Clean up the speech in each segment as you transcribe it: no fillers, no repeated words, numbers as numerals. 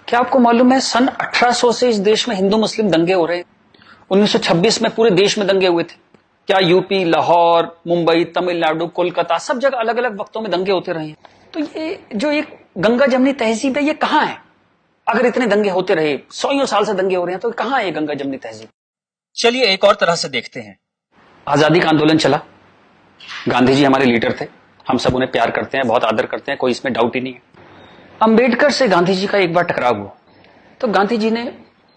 क्या आपको मालूम है सन 1800 से इस देश में हिंदू मुस्लिम दंगे हो रहे हैं। 1926 में पूरे देश में दंगे हुए थे। क्या यूपी, लाहौर, मुंबई, तमिलनाडु, कोलकाता सब जगह अलग अलग वक्तों में दंगे होते रहे हैं। तो ये जो एक गंगा जमनी तहजीब है ये कहां है? अगर इतने दंगे होते रहे, 100 साल से दंगे हो रहे हैं, तो कहां है ये गंगा जमनी तहजीब? चलिए एक और तरह से देखते हैं। आजादी का आंदोलन चला, गांधी जी हमारे लीडर थे, हम सब उन्हें प्यार करते हैं, बहुत आदर करते हैं, कोई इसमें डाउट ही नहीं है। अंबेडकर से गांधी जी का एक बार टकराव हुआ तो गांधी जी ने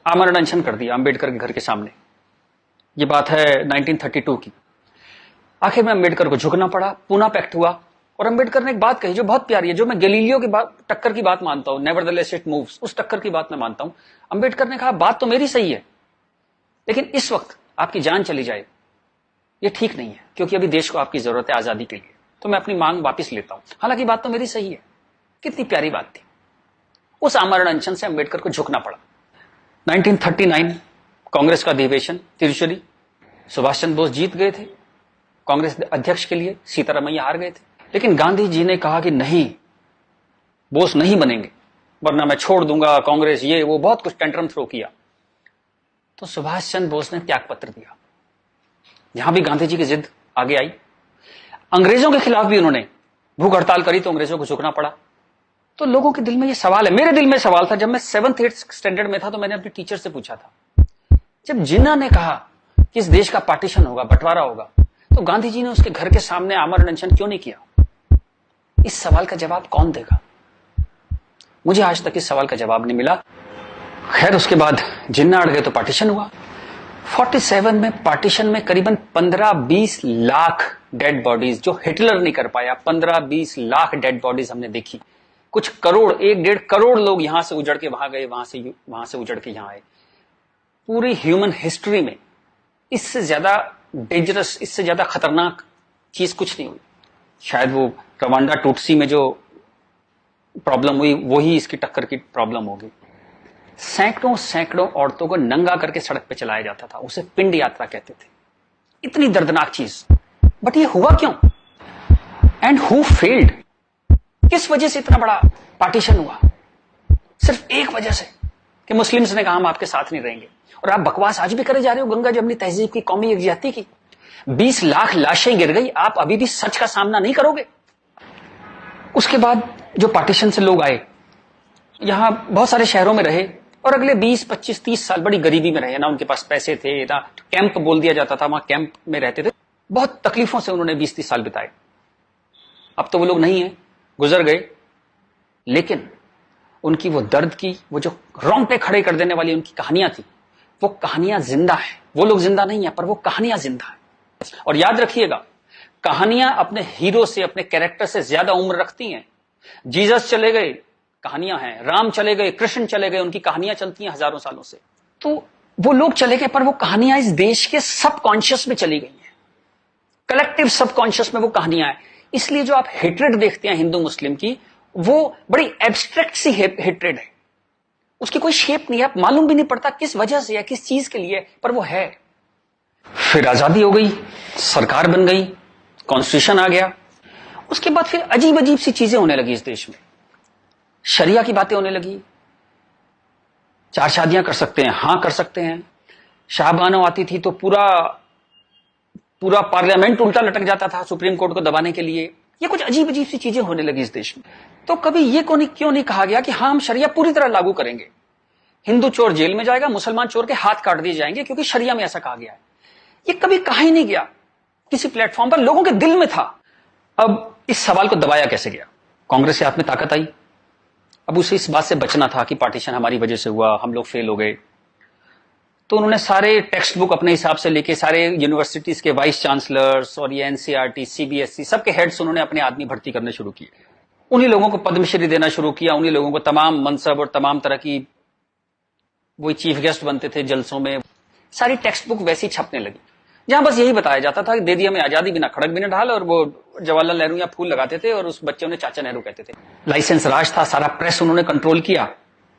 आमरण अनशन कर दिया अंबेडकर के घर के सामने। ये बात है 1932 की। आखिर में अंबेडकर को झुकना पड़ा, पूना पैक्ट हुआ और अंबेडकर ने एक बात कही जो बहुत प्यारी है, जो मैं गैलीलियो की बात, टक्कर की बात मानता हूं, नेवरदलेस इट मूव्स, उस टक्कर की बात मैं मानता हूं। अंबेडकर ने कहा बात तो मेरी सही है, लेकिन इस वक्त आपकी जान चली जाए ये ठीक नहीं है, क्योंकि अभी देश को आपकी जरूरत है आजादी के लिए, तो मैं अपनी मांग वापस लेता हूं। हालांकि बात तो मेरी सही है। कितनी प्यारी बात थी। उस आमरण अनशन से अंबेडकर को झुकना पड़ा। 1939 कांग्रेस का अधिवेशन तिरुचुरी, सुभाष चंद्र बोस जीत गए थे कांग्रेस अध्यक्ष के लिए, सीतारामैया हार गए थे। लेकिन गांधी जी ने कहा कि नहीं, बोस नहीं बनेंगे वरना मैं छोड़ दूंगा कांग्रेस, ये वो बहुत कुछ टेंट्रम थ्रो किया। तो सुभाष चंद्र बोस ने त्याग पत्र दिया। यहां भी गांधी जी की जिद आगे आई। अंग्रेजों के खिलाफ भी उन्होंने भूख हड़ताल करी तो अंग्रेजों को झुकना पड़ा। तो लोगों के दिल में ये सवाल है, मेरे दिल में सवाल था, जब मैं 7th-8th स्टैंडर्ड में था तो मैंने अपने टीचर से पूछा था, जब जिन्ना ने कहा कि इस देश का पार्टीशन होगा, बंटवारा होगा, तो गांधी जी ने उसके घर के सामने आमरण अनशन क्यों नहीं किया? इस सवाल का जवाब कौन देगा? मुझे आज तक इस सवाल का जवाब नहीं मिला। खैर उसके बाद जिन्ना अड़ गए तो पार्टीशन हुआ। 47 में पार्टीशन में करीबन 15-20 लाख डेड बॉडीज, जो हिटलर नहीं कर पाया, 15-20 लाख डेड बॉडीज हमने देखी। कुछ करोड़, 1-1.5 करोड़ लोग यहां से उजड़ के वहां गए, वहां से उजड़ के यहां आए। पूरी ह्यूमन हिस्ट्री में इससे ज्यादा डेंजरस, इससे ज्यादा खतरनाक चीज कुछ नहीं हुई। शायद वो रवांडा टूटसी में जो प्रॉब्लम हुई वही इसकी टक्कर की प्रॉब्लम होगी। सैकड़ों औरतों को नंगा करके सड़क पे चलाया जाता था, उसे पिंड यात्रा कहते थे। इतनी दर्दनाक चीज, बट ये हुआ क्यों? And who failed? किस वजह से इतना बड़ा पार्टीशन हुआ? सिर्फ एक वजह से कि मुस्लिम्स ने कहा हम आपके साथ नहीं रहेंगे। और आप बकवास आज भी करे जा रहे हो गंगा जमनी तहजीब की, कौमी यकजहती की। 20 लाख लाशें गिर गई, आप अभी भी सच का सामना नहीं करोगे? उसके बाद जो पार्टीशन से लोग आए, यहां बहुत सारे शहरों में रहे और अगले 20, 25, 30 साल बड़ी गरीबी में रहे। ना उनके पास पैसे थे, ना कैंप बोल दिया जाता था, वहां कैंप में रहते थे। बहुत तकलीफों से उन्होंने 20-30 साल बिताए। अब तो वो लोग नहीं है, गुजर गए, लेकिन उनकी वो दर्द की, वो जो रोंगटे खड़े कर देने वाली उनकी कहानियां थी, वो कहानियां जिंदा है। वो लोग जिंदा नहीं है, पर वो कहानियां जिंदा है। और याद रखिएगा, कहानियां अपने हीरो से, अपने कैरेक्टर से ज्यादा उम्र रखती हैं। जीसस चले गए, कहानियां हैं। राम चले गए, कृष्ण चले गए, उनकी कहानियां चलती हैं हजारों सालों से। तो वो लोग चले गए, पर वो कहानियां इस देश के सबकॉन्शियस में चली गई हैं। कलेक्टिव सबकॉन्शियस में वो कहानियां हैं। इसलिए जो आप हेट्रेड देखते हैं हिंदू मुस्लिम की, वो बड़ी एब्स्ट्रैक्ट सी हेट्रेड है। उसकी कोई शेप नहीं है, आप मालूम भी नहीं पड़ता किस वजह से है, किस चीज के लिए, पर वो है। फिर आजादी हो गई, सरकार बन गई, कॉन्स्टिट्यूशन आ गया। उसके बाद फिर अजीब अजीब सी चीजें होने लगी इस देश में। शरिया की बातें होने लगी। 4 शादियां कर सकते हैं, हां कर सकते हैं। शाहबानो आती थी तो पूरा पार्लियामेंट उल्टा लटक जाता था सुप्रीम कोर्ट को दबाने के लिए। ये कुछ अजीब अजीब सी चीजें होने लगी इस देश में। तो कभी ये क्यों नहीं कहा गया कि हाँ, हम शरिया पूरी तरह लागू करेंगे, हिंदू चोर जेल में जाएगा, मुसलमान चोर के हाथ काट दिए जाएंगे, क्योंकि शरिया में ऐसा कहा गया है। ये कभी कहा ही नहीं गया किसी प्लेटफॉर्म पर, लोगों के दिल में था। अब इस सवाल को दबाया कैसे गया? कांग्रेस के हाथ में ताकत आई। अब उसे इस बात से बचना था कि पार्टीशन हमारी वजह से हुआ, हम लोग फेल हो गए। तो उन्होंने सारे टेक्स्ट बुक अपने हिसाब से लेके, सारे यूनिवर्सिटीज के वाइस चांसलर्स और ये एनसीईआरटी, सीबीएसई, सबके हेड्स उन्होंने अपने आदमी भर्ती करने शुरू किए। उन्हीं लोगों को पद्मश्री देना शुरू किया, उन्हीं लोगों को तमाम मनसब और तमाम तरह की, वही चीफ गेस्ट बनते थे जलसों में। सारी टेक्स्ट बुक वैसी छपने लगी, जहां बस यही बताया जाता था कि दे दिया हमें आजादी, बिना खड़क बिना ढाल। और वो जवाहरलाल नेहरू या फूल लगाते थे और उस बच्चे उन्हें चाचा नेहरू कहते थे। लाइसेंस राज था, सारा प्रेस उन्होंने कंट्रोल किया।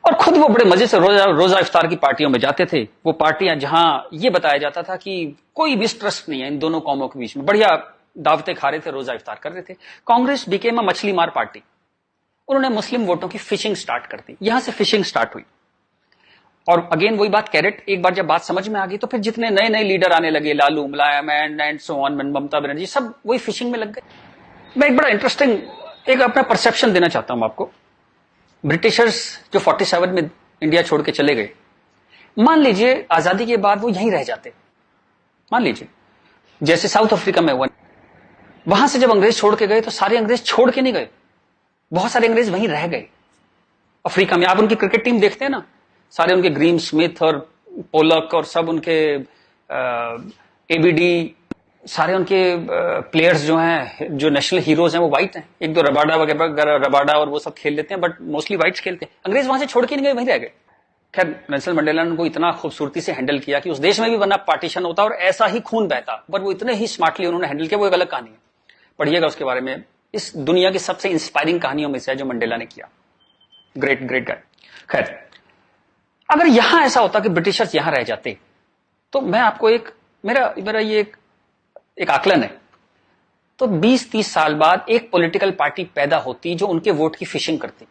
और खुद वो बड़े मजे से रोजा इफ्तार की पार्टियों में जाते थे। वो पार्टियां जहां ये बताया जाता था कि कोई मिसट्रस्ट नहीं है इन दोनों कौमों के बीच में, बढ़िया दावतें खा रहे थे, रोजा इफ्तार कर रहे थे। कांग्रेस बिकेम अ मछली मार पार्टी। उन्होंने मुस्लिम वोटों की फिशिंग स्टार्ट कर दी, यहां से फिशिंग स्टार्ट हुई। और अगेन वही बात, कैरेट, एक बार जब बात समझ में आ गई तो फिर जितने नए नए लीडर आने लगे, लालू, मुलायम and so on, Mamata Banerjee, सब वही फिशिंग में लग गए। मैं एक बड़ा इंटरेस्टिंग एक अपना परसेप्शन देना चाहता हूं आपको। ब्रिटिशर्स जो 47 में इंडिया छोड़ के चले गए, मान लीजिए आजादी के बाद वो यहीं रह जाते, मान लीजिए जैसे साउथ अफ्रीका में हुआ, वहां से जब अंग्रेज छोड़ के गए तो सारे अंग्रेज छोड़ के नहीं गए, बहुत सारे अंग्रेज वहीं रह गए अफ्रीका में। आप उनकी क्रिकेट टीम देखते हैं ना, सारे उनके ग्रीम स्मिथ और पोलक और सब उनके एबीडी, सारे उनके प्लेयर्स जो हैं, जो नेशनल हीरोज हैं, वो वाइट हैं। एक दो रबाडा वगैरह, रबाडा और वो सब खेल लेते हैं, बट मोस्टली वाइट्स खेलते हैं। अंग्रेज वहां से छोड़ के नहीं गए, वहीं रह गए। खैर नेल्सन मंडेला ने उनको इतना खूबसूरती से हैंडल किया कि उस देश में भी वरना पार्टीशन होता और ऐसा ही खून बहता, पर वो इतने ही स्मार्टली उन्होंने हैंडल किया, वो एक अलग कहानी है, पढ़िएगा उसके बारे में। इस दुनिया की सबसे इंस्पायरिंग कहानियों में से है जो मंडेला ने किया, ग्रेट ग्रेट गाय। खैर, अगर यहां ऐसा होता कि ब्रिटिशर्स यहां रह जाते, तो मैं आपको एक मेरा ये एक आकलन है, तो 20-30 साल बाद एक पॉलिटिकल पार्टी पैदा होती जो उनके वोट की फिशिंग करती,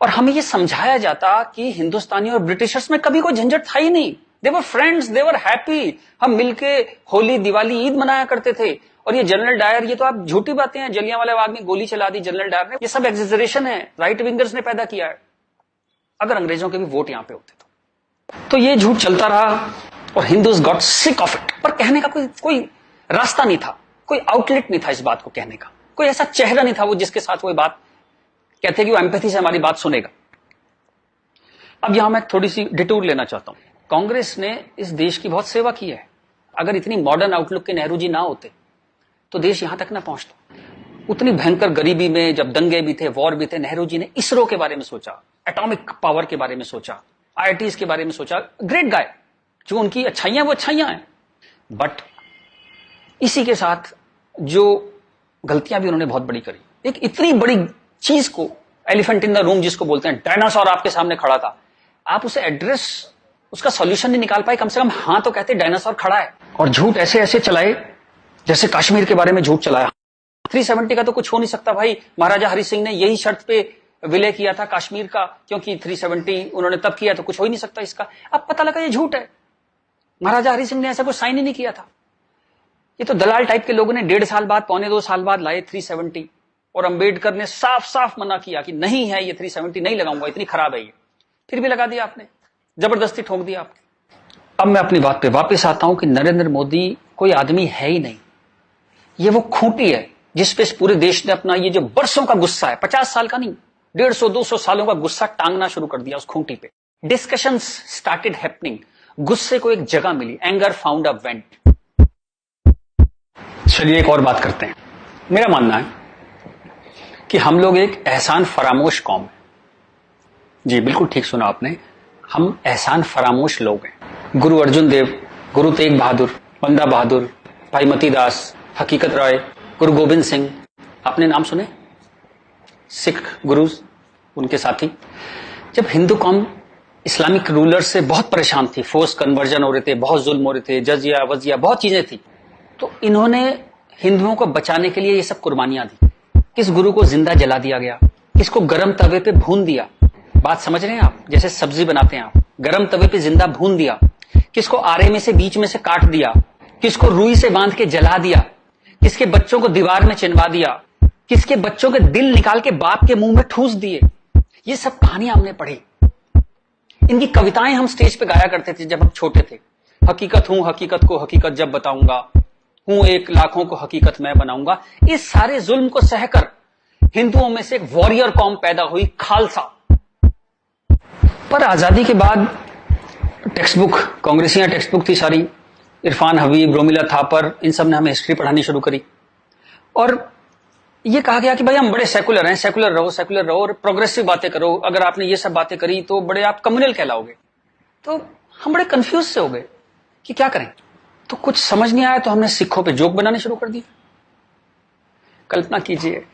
और हमें यह समझाया जाता कि हिंदुस्तानी और ब्रिटिशर्स में कभी कोई झंझट था ही नहीं, दे were friends, they were happy, हम मिलके होली, दिवाली, ईद मनाया करते थे। और ये जनरल डायर, ये तो आप झूठी बातें हैं, जलियांवाला बाग में गोली चला दी जनरल डायर ने, ये सब एग्जेजरेशन है, राइट विंगर्स ने पैदा किया है। अगर अंग्रेजों के भी वोट यहां पे होते तो ये झूठ चलता रहा और Hindus got sick of it. पर कहने का कोई रास्ता नहीं था, कोई आउटलेट नहीं था इस बात को कहने का, कोई ऐसा चेहरा नहीं था वो जिसके साथ वो बात कहते कि वो एम्पैथी से हमारी बात सुनेगा। अब यहां मैं थोड़ी सी डिटूर लेना चाहता हूं। कांग्रेस ने इस देश की बहुत सेवा की है। अगर इतनी मॉडर्न आउटलुक के नेहरू जी ना होते तो देश यहां तक ना पहुंचता। उतनी भयंकर गरीबी में जब दंगे भी थे, वॉर भी थे, नेहरू जी ने इसरो के बारे में सोचा, एटॉमिक पावर के बारे में सोचा, आईआईटीज के बारे में सोचा। ग्रेट गाय, जो उनकी अच्छाइयां वो अच्छाइयां हैं, बट इसी के साथ जो गलतियां भी उन्होंने बहुत बड़ी करी। एक इतनी बड़ी चीज को, एलिफेंट इन द रूम जिसको बोलते हैं, डायनासोर आपके सामने खड़ा था, आप उसे एड्रेस, उसका सॉल्यूशन नहीं निकाल पाए, कम से कम हाँ तो कहते डायनासोर खड़ा है। और झूठ ऐसे ऐसे चलाए, जैसे कश्मीर के बारे में झूठ चलाया। 370 का तो कुछ हो नहीं सकता भाई, महाराजा हरि सिंह ने यही शर्त पे विलय किया था कश्मीर का, क्योंकि 370 उन्होंने तब किया, तो कुछ हो ही नहीं सकता इसका। अब पता लगा ये झूठ है, महाराजा हरि सिंह ने ऐसा कुछ साइन ही नहीं किया था। ये तो दलाल टाइप के लोगों ने 1.5 साल बाद, 1.25 साल बाद लाए 370, और अंबेडकर ने साफ साफ मना किया कि नहीं है ये 370 नहीं लगाऊंगा, इतनी खराब है ये, फिर भी लगा दिया आपने, जबरदस्ती ठोक दिया आपने। अब मैं अपनी बात पे वापस आता हूं कि नरेंद्र मोदी कोई आदमी है ही नहीं, ये वो खूंटी है जिसपे इस पूरे देश ने अपना ये जो बरसों का गुस्सा है, 50 साल का नहीं, 150-200 सालों का गुस्सा टांगना शुरू कर दिया उस खूंटी पे। डिस्कशंस स्टार्टेड हैपनिंग, गुस्से को एक जगह मिली, एंगर फाउंड अ वेंट। चलिए एक और बात करते हैं। मेरा मानना है कि हम लोग एक एहसान फरामोश कौम है। जी बिल्कुल ठीक सुना आपने, हम एहसान फरामोश लोग हैं। गुरु अर्जुन देव, गुरु तेग बहादुर, बंदा बहादुर, भाई मती दास, हकीकत राय, गुरु गोविंद सिंह, आपने नाम सुने, सिख गुरुज, उनके साथी। जब हिंदू कौम इस्लामिक रूलर से बहुत परेशान थी, फोर्स कन्वर्जन हो रहे थे, बहुत जुल्म हो रहे थे, जजिया वजिया बहुत चीजें थी, तो इन्होंने हिंदुओं को बचाने के लिए ये सब कुर्बानियां दी। किस गुरु को जिंदा जला दिया गया, किसको गरम तवे पे भून दिया, बात समझ रहे हैं आप, जैसे सब्जी बनाते हैं आप, गरम तवे पे जिंदा भून दिया, किसको आरे में से बीच में से काट दिया, किसको रुई से बांध के जला दिया, किसके बच्चों को दीवार में चिनवा दिया, किसके बच्चों के दिल निकाल के बाप के मुंह में ठूस दिए। ये सब कहानियां हमने पढ़ी, इनकी कविताएं हम स्टेज पे गाया करते थे जब हम छोटे थे। हकीकत हूं, हकीकत को हकीकत जब बताऊंगा, हूं एक लाखों को हकीकत मैं बनाऊंगा। इस सारे जुल्म को सहकर हिंदुओं में से एक वॉरियर कौम पैदा हुई, खालसा। पर आजादी के बाद टेक्स्ट बुक, कांग्रेसियां टेक्स्ट बुक थी सारी, इरफान हबीब, रोमिला थापर, इन सब ने हमें हिस्ट्री पढ़ानी शुरू करी, और ये कहा गया कि भाई हम बड़े सेकुलर हैं, सेकुलर रहो और प्रोग्रेसिव बातें करो। अगर आपने ये सब बातें करी तो बड़े आप कम्युनल कहलाओगे। तो हम बड़े कंफ्यूज से हो गए कि क्या करें, तो कुछ समझ नहीं आया, तो हमने सिखों पे जोक बनाने शुरू कर दिए। कल्पना कीजिए,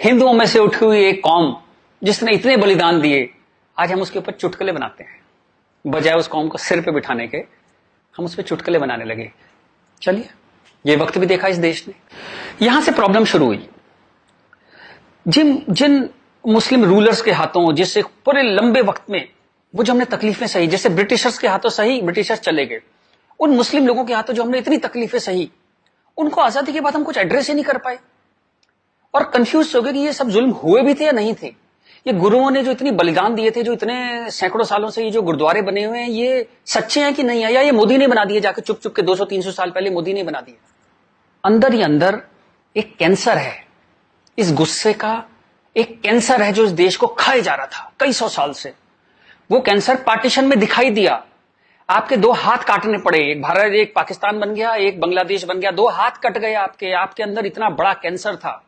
हिंदुओं में से उठी हुई एक कौम जिसने इतने बलिदान दिए, आज हम उसके ऊपर चुटकुले बनाते हैं, बजाय उस कौम को सिर पे बिठाने के हम उस पर चुटकुले बनाने लगे। चलिए, ये वक्त भी देखा इस देश ने। यहां से प्रॉब्लम शुरू हुई। जिन जिन मुस्लिम रूलर्स के हाथों, जिससे पूरे लंबे वक्त में वो जो हमने तकलीफें सही, जैसे ब्रिटिशर्स के हाथों सही, ब्रिटिशर्स चले गए, उन मुस्लिम लोगों के हाथों जो हमने इतनी तकलीफें सही, उनको आजादी के बाद हम कुछ एड्रेस ही नहीं कर पाए और कंफ्यूज हो गए कि ये सब जुल्म हुए भी थे या नहीं थे। ये गुरुओं ने जो इतनी बलिदान दिए थे, जो इतने सैकड़ों सालों से ये जो गुरुद्वारे बने हुए हैं, ये सच्चे हैं कि नहीं है, या ये मोदी ने बना दिए जाके चुप चुप के 200-300 साल पहले मोदी ने बना दिए। अंदर ही अंदर एक कैंसर है, इस गुस्से का एक कैंसर है जो इस देश को खाए जा रहा था कई सौ साल से। वो कैंसर पार्टीशन में दिखाई दिया, आपके 2 हाथ काटने पड़े, एक भारत एक पाकिस्तान बन गया, एक बांग्लादेश बन गया, 2 हाथ कट गए आपके अंदर इतना बड़ा कैंसर था।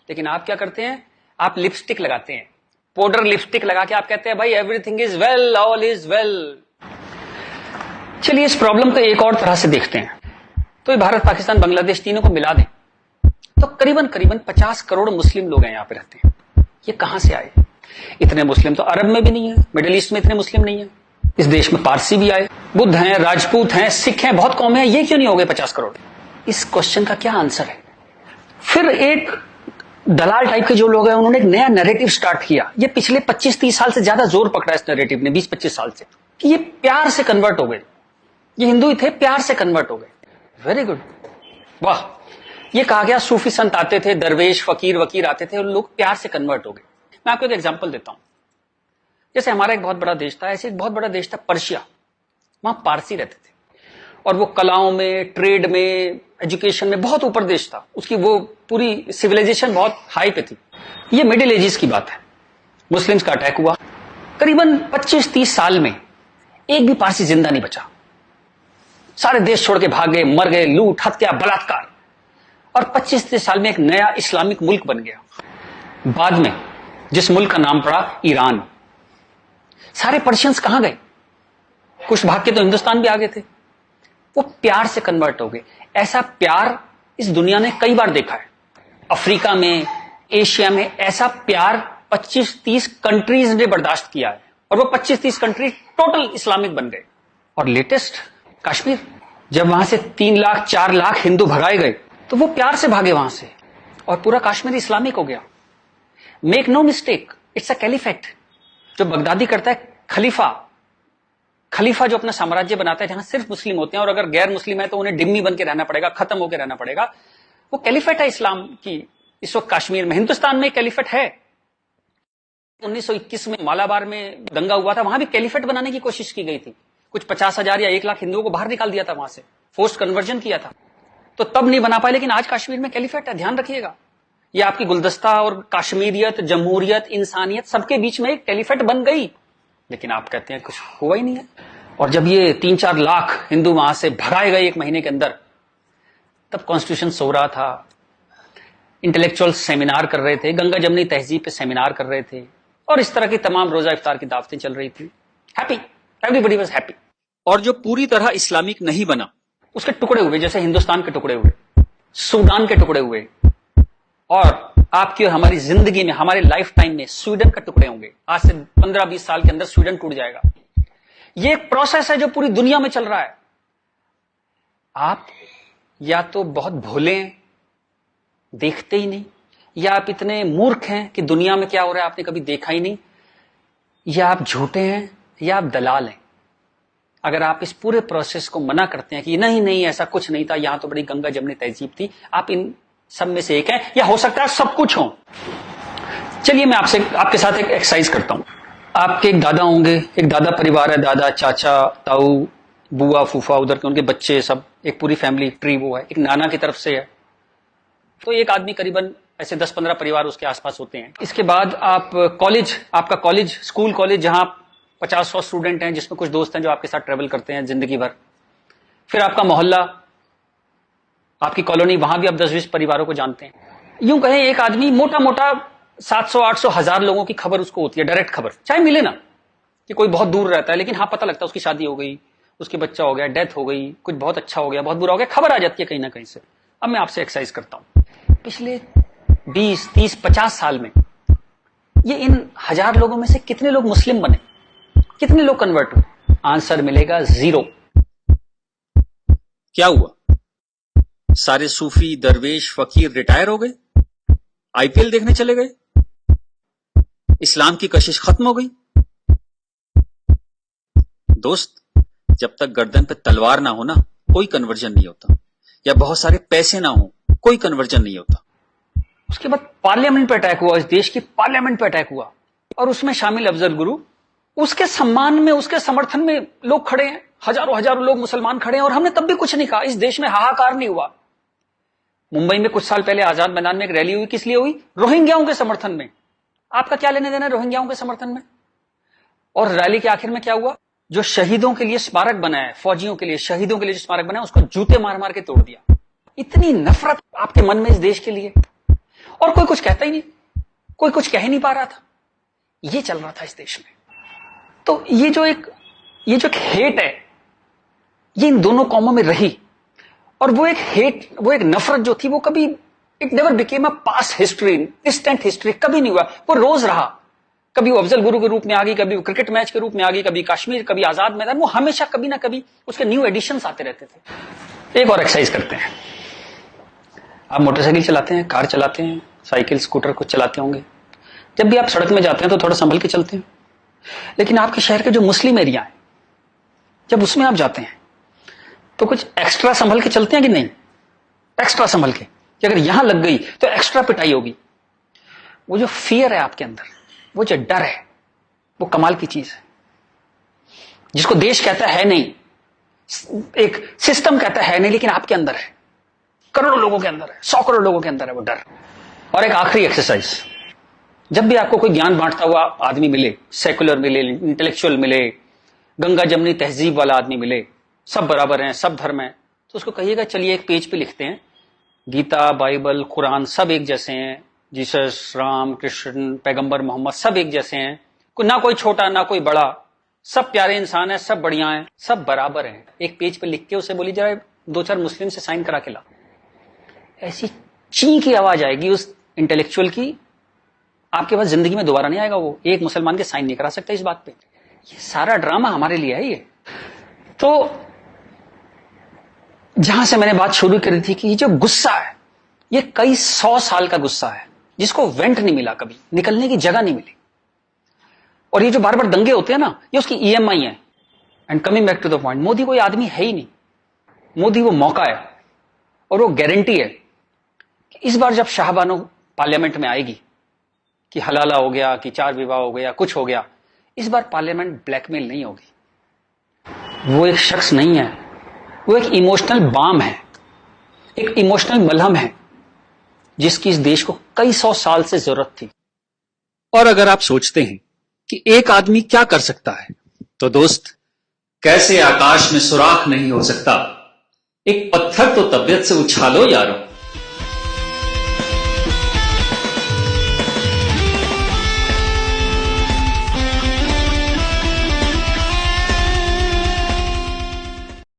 लेकिन आप क्या करते हैं, आप लिपस्टिक लगाते हैं, पाउडर लिपस्टिक लगा के आप कहते हैं भाई everything is well, all is well. चलिए इस प्रॉब्लम को एक और तरह से देखते हैं। तो ये भारत पाकिस्तान बांग्लादेश तीनों को मिला दें तो करीबन 50 करोड़ मुस्लिम लोग हैं यहां पे रहते हैं। ये कहां से आए? इतने मुस्लिम तो अरब में भी नहीं है, मिडिल ईस्ट में इतने मुस्लिम नहीं है। इस देश में पारसी भी आए, बुद्ध हैं, राजपूत हैं, सिख हैं, बहुत कौमें हैं, ये क्यों नहीं हो गए 50 करोड़? इस क्वेश्चन का क्या आंसर है? फिर एक दलाल टाइप के जो लोग हैं उन्होंने एक नया नैरेटिव स्टार्ट किया। ये पिछले 25-30 साल से ज्यादा जोर पकड़ा इस नैरेटिव ने, 20-25 साल से, कि ये प्यार से कन्वर्ट हो गए, ये हिंदू ही थे, प्यार से कन्वर्ट हो गए। वेरी गुड, वाह। ये कहा गया सूफी संत आते थे, दरवेश फकीर वकीर आते थे और लोग प्यार से कन्वर्ट हो गए। मैं आपको एक एग्जांपल देता हूं। जैसे हमारा एक बहुत बड़ा देश था, ऐसे एक बहुत बड़ा देश था पर्शिया, वहां पारसी रहते थे और वो कलाओं में, ट्रेड में, एजुकेशन में बहुत ऊपर देश था, उसकी वो पूरी सिविलाइजेशन बहुत हाई पे थी। ये मिडिल एजेस की बात है, मुस्लिम्स का अटैक हुआ, करीबन 25-30 साल में एक भी पारसी जिंदा नहीं बचा, सारे देश छोड़ के भाग गए, मर गए, लूट हत्या बलात्कार, और 25-30 साल में एक नया इस्लामिक मुल्क बन गया। बाद में जिस मुल्क का नाम पड़ा ईरान। सारे पर्शियंस कहां गए? कुछ भाग के तो हिंदुस्तान भी आ गए थे। वो प्यार से कन्वर्ट हो गए। ऐसा प्यार इस दुनिया ने कई बार देखा है, अफ्रीका में, एशिया में, ऐसा प्यार 25-30 कंट्रीज ने बर्दाश्त किया है और वो 25-30 कंट्री टोटल इस्लामिक बन गए। और लेटेस्ट कश्मीर, जब वहां से 3 लाख 4 लाख हिंदू भगाए गए तो वो प्यार से भागे वहां से और पूरा कश्मीर इस्लामिक हो गया। Make no mistake, it's a caliphate. जो बगदादी करता है खलीफा जो अपना साम्राज्य बनाता है जहां सिर्फ मुस्लिम होते हैं और अगर गैर मुस्लिम है तो उन्हें डिम्मी बन के रहना पड़ेगा, खत्म होकर रहना पड़ेगा, वो कैलिफेट है इस्लाम की। इस वक्त कश्मीर में, हिंदुस्तान में कैलिफेट है। 1921 में मालाबार में दंगा हुआ था, वहां भी कैलिफेट बनाने की कोशिश की गई थी। कुछ 50,000 या 1 लाख हिंदुओं को बाहर निकाल दिया था वहां से, फोर्स्ड कन्वर्जन किया था, तो तब नहीं बना पाए। लेकिन आज कश्मीर में कैलिफेट है, ध्यान रखिएगा। ये आपकी गुलदस्ता और कश्मीरियत, जमहूरियत, इंसानियत सबके बीच में एक कैलिफेट बन गई। लेकिन आप कहते हैं कुछ हुआ ही नहीं है। और जब ये 3-4 लाख हिंदू वहां से भगाए गए 1 महीने के अंदर, तब कॉन्स्टिट्यूशन सो रहा था, इंटेलेक्चुअल सेमिनार कर रहे थे, गंगा जमनी तहजीब पे सेमिनार कर रहे थे और इस तरह की तमाम रोजा इफ्तार की दावतें चल रही थी। Happy, everybody was happy. और जो पूरी तरह इस्लामिक नहीं बना, उसके टुकड़े हुए, जैसे हिंदुस्तान के टुकड़े हुए, सूडान के टुकड़े हुए, और आपकी और हमारी जिंदगी में, हमारे लाइफ टाइम में स्वीडन का टुकड़े होंगे। आज से 15-20 साल के अंदर स्वीडन टूट जाएगा। ये एक प्रोसेस है जो पूरी दुनिया में चल रहा है। आप या तो बहुत भोले हैं, देखते ही नहीं, या आप इतने मूर्ख हैं कि दुनिया में क्या हो रहा है आपने कभी देखा ही नहीं, या आप झूठे हैं, या आप दलाल हैं। अगर आप इस पूरे प्रोसेस को मना करते हैं कि नहीं नहीं ऐसा कुछ नहीं था, यहां तो बड़ी गंगा जमनी तहजीब थी, आप इन सब में से एक है, या हो सकता है सब कुछ हो। चलिए मैं आपके साथ एक एक्सरसाइज करता हूं। आपके एक दादा होंगे, एक दादा परिवार है, दादा, चाचा, ताऊ, बुआ, फूफा, उधर के उनके बच्चे, सब एक पूरी फैमिली ट्री वो है। एक नाना की तरफ से है, तो एक आदमी करीबन ऐसे 10-15 परिवार उसके आसपास होते हैं। इसके बाद आप कॉलेज, आपका कॉलेज, स्कूल कॉलेज, जहां 50-100 स्टूडेंट हैं, जिसमें कुछ दोस्त हैं जो आपके साथ ट्रेवल करते हैं जिंदगी भर। फिर आपका मोहल्ला, आपकी कॉलोनी, वहां भी आप 10-20 परिवारों को जानते हैं। यूं कहें एक आदमी मोटा मोटा 700-800 1000 लोगों की खबर उसको होती है, डायरेक्ट खबर, चाहे मिले ना कि कोई बहुत दूर रहता है, लेकिन हाँ पता लगता है उसकी शादी हो गई, उसके बच्चा हो गया, डेथ हो गई, कुछ बहुत अच्छा हो गया, बहुत बुरा हो गया, खबर आ जाती है कहीं ना कहीं से। अब मैं आपसे एक्सरसाइज करता हूं, पिछले 20, 30, 50 साल में ये इन 1000 लोगों में से कितने लोग मुस्लिम बने, कितने लोग कन्वर्ट हुए? आंसर मिलेगा 0। क्या हुआ? सारे सूफी, दरवेश, फकीर रिटायर हो गए, आईपीएल देखने चले गए, इस्लाम की कशिश खत्म हो गई। दोस्त, जब तक गर्दन पे तलवार ना हो ना, कोई कन्वर्जन नहीं होता, या बहुत सारे पैसे ना हो, कोई कन्वर्जन नहीं होता। उसके बाद पार्लियामेंट पे अटैक हुआ, इस देश की पार्लियामेंट पे अटैक हुआ, और उसमें शामिल अफजल गुरु, उसके सम्मान में, उसके समर्थन में लोग खड़े हैं, हजारों हजारों लोग मुसलमान खड़े हैं, और हमने तब भी कुछ नहीं कहा। इस देश में हाहाकार नहीं हुआ। मुंबई में कुछ साल पहले आजाद मैदान में एक रैली हुई, किस लिए हुई? रोहिंग्याओं के समर्थन में। आपका क्या लेने देना है रोहिंग्याओं के समर्थन में? और रैली के आखिर में क्या हुआ? जो शहीदों के लिए स्मारक बना है, फौजियों के लिए, शहीदों के लिए जो स्मारक बना है, उसको जूते मार मार के तोड़ दिया। इतनी नफरत आपके मन में इस देश के लिए, और कोई कुछ कहता ही नहीं, कोई कुछ कह ही नहीं पा रहा था। ये चल रहा था इस देश में। तो ये जो एक हेट है, ये इन दोनों कौमों में रही, और वो एक हेट, वो एक नफरत जो थी, वो कभी, it never became a past history, distant history, कभी नहीं हुआ। वो रोज रहा। कभी वो अफजल गुरु के रूप में आ गई, कभी वो क्रिकेट मैच के रूप में आ गई, कभी कश्मीर, कभी आजाद मैदान, वो हमेशा कभी ना कभी उसके न्यू एडिशंस आते रहते थे। एक और एक्सरसाइज करते हैं। आप मोटरसाइकिल चलाते हैं, कार चलाते हैं, साइकिल, स्कूटर कुछ चलाते होंगे। जब भी आप सड़क में जाते हैं तो थोड़ा संभल के चलते हैं। लेकिन आपके शहर के जो मुस्लिम एरिया है, जब उसमें आप जाते हैं तो कुछ एक्स्ट्रा संभल के चलते हैं कि नहीं? एक्स्ट्रा संभल के, कि अगर यहां लग गई तो एक्स्ट्रा पिटाई होगी। वो जो फियर है आपके अंदर, वो जो डर है, वो कमाल की चीज है, जिसको देश कहता है नहीं, एक सिस्टम कहता है नहीं, लेकिन आपके अंदर है, करोड़ों लोगों के अंदर है, 100 करोड़ लोगों के अंदर है वो डर। और एक आखिरी एक्सरसाइज, जब भी आपको कोई ज्ञान बांटता हुआ आदमी मिले, सेकुलर मिले, इंटेलेक्चुअल मिले, गंगा जमनी तहजीब वाला आदमी मिले, सब बराबर हैं, सब धर्म है, तो उसको कहिएगा चलिए एक पेज पे लिखते हैं, गीता, बाइबल, कुरान सब एक जैसे हैं, जीसस, राम, कृष्ण, पैगंबर मोहम्मद सब एक जैसे हैं, ना कोई छोटा ना कोई बड़ा, सब प्यारे इंसान है, सब बढ़िया हैं, सब बराबर हैं। एक पेज पे लिख के उसे बोली जरा 2-4 मुस्लिम से साइन करा के ला। ऐसी ची की आवाज आएगी उस इंटेलेक्चुअल की, आपके पास जिंदगी में दोबारा नहीं आएगा। वो एक मुसलमान के साइन नहीं करा सकता इस बात पे। ये सारा ड्रामा हमारे लिए है। ये तो जहां से मैंने बात शुरू करी थी कि ये जो गुस्सा है, ये कई 100 साल का गुस्सा है, जिसको वेंट नहीं मिला, कभी निकलने की जगह नहीं मिली। और ये जो बार बार दंगे होते हैं ना, ये उसकी EMI है। And coming back to the point, Modi कोई आदमी है ही नहीं। मोदी वो मौका है, और वो गारंटी है कि इस बार जब शाहबानो पार्लियामेंट में आएगी, कि हलाला हो गया, कि 4 विवाह हो गया, कुछ हो गया, इस बार पार्लियामेंट ब्लैकमेल नहीं होगी। वो एक शख्स नहीं है, वो एक इमोशनल बाम है, एक इमोशनल मलहम है, जिसकी इस देश को कई 100 साल से जरूरत थी। और अगर आप सोचते हैं कि एक आदमी क्या कर सकता है, तो दोस्त, कैसे आकाश में सुराख नहीं हो सकता, एक पत्थर तो तबीयत से उछालो यारो।